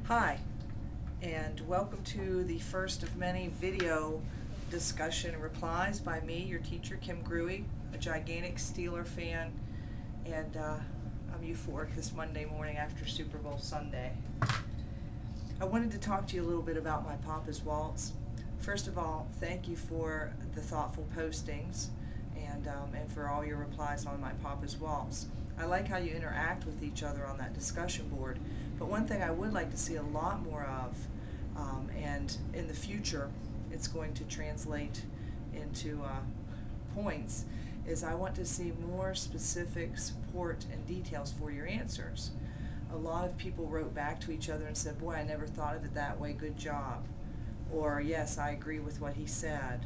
Hi, and welcome to the first of many video discussion replies by me, your teacher, Kim Gruey, a gigantic Steeler fan, and I'm euphoric this Monday morning after Super Bowl Sunday. I wanted to talk to you a little bit about my Papa's Waltz. First of all, thank you for the thoughtful postings and for all your replies on my Papa's Waltz. I like how you interact with each other on that discussion board, but one thing I would like to see a lot more of, and in the future it's going to translate into points, is I want to see more specific support and details for your answers. A lot of people wrote back to each other and said, boy, I never thought of it that way, good job. Or, yes, I agree with what he said.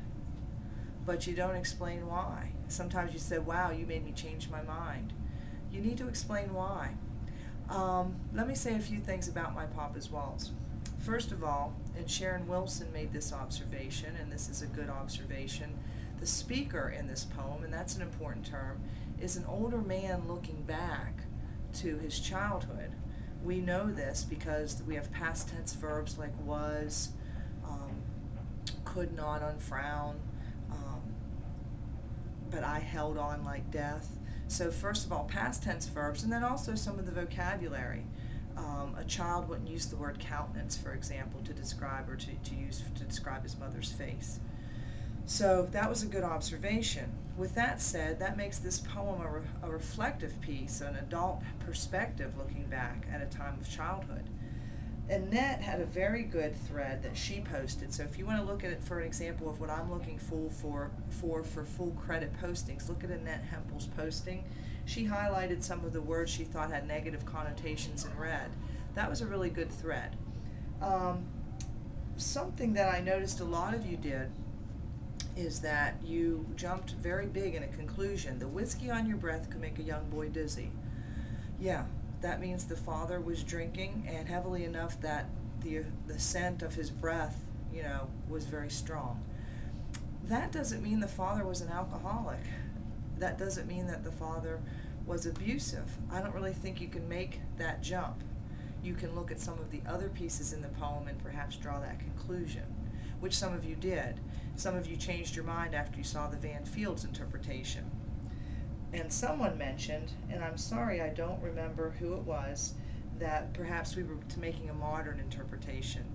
But you don't explain why. Sometimes you say, wow, you made me change my mind. You need to explain why. Let me say a few things about my Papa's Waltz. First of all, and Sharon Wilson made this observation, and this is a good observation, the speaker in this poem, and that's an important term, is an older man looking back to his childhood. We know this because we have past tense verbs like was, could not unfrown, but I held on like death. So first of all, past tense verbs, and then also some of the vocabulary. A child wouldn't use the word countenance, for example, to describe or to describe his mother's face. So that was a good observation. With that said, that makes this poem a reflective piece, an adult perspective looking back at a time of childhood. Annette had a very good thread that she posted, so if you want to look at it for an example of what I'm looking for full credit postings, look at Annette Hempel's posting. She highlighted some of the words she thought had negative connotations in red. That was a really good thread. Something that I noticed a lot of you did is that you jumped very big in a conclusion. The whiskey on your breath could make a young boy dizzy. Yeah. That means the father was drinking, and heavily enough that the scent of his breath, was very strong. That doesn't mean the father was an alcoholic. That doesn't mean that the father was abusive. I don't really think you can make that jump. You can look at some of the other pieces in the poem and perhaps draw that conclusion, which some of you did. Some of you changed your mind after you saw the Van Field's interpretation. And someone mentioned, and I'm sorry I don't remember who it was, that perhaps we were making a modern interpretation,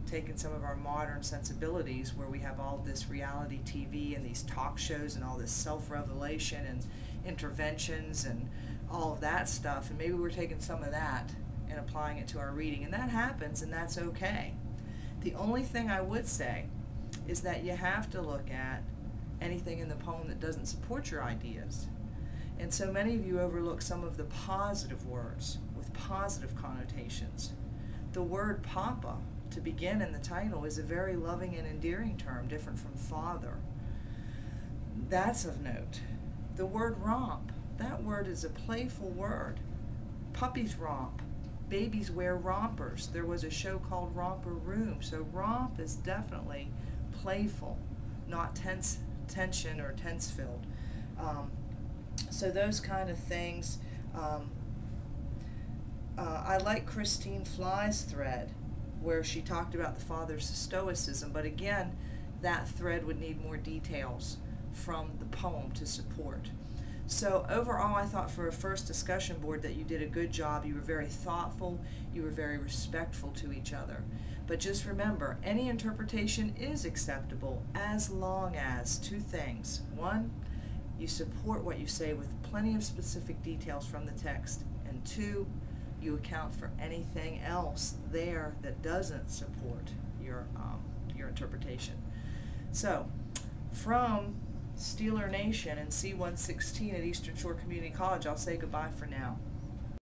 taking some of our modern sensibilities where we have all this reality TV and these talk shows and all this self-revelation and interventions and all of that stuff, and maybe we're taking some of that and applying it to our reading, and that happens, and that's okay. The only thing I would say is that you have to look at anything in the poem that doesn't support your ideas. And so many of you overlook some of the positive words with positive connotations. The word Papa, to begin in the title, is a very loving and endearing term, different from father. That's of note. The word romp, that word is a playful word. Puppies romp. Babies wear rompers. There was a show called Romper Room. So romp is definitely playful, not tension or tense-filled. So those kind of things. I like Christine Fly's thread where she talked about the father's stoicism, but again, that thread would need more details from the poem to support. So overall, I thought for a first discussion board that you did a good job. You were very thoughtful, you were very respectful to each other. But just remember, any interpretation is acceptable as long as two things. One, you support what you say with plenty of specific details from the text, and two, you account for anything else there that doesn't support your interpretation. So, from Steeler Nation and C116 at Eastern Shore Community College, I'll say goodbye for now.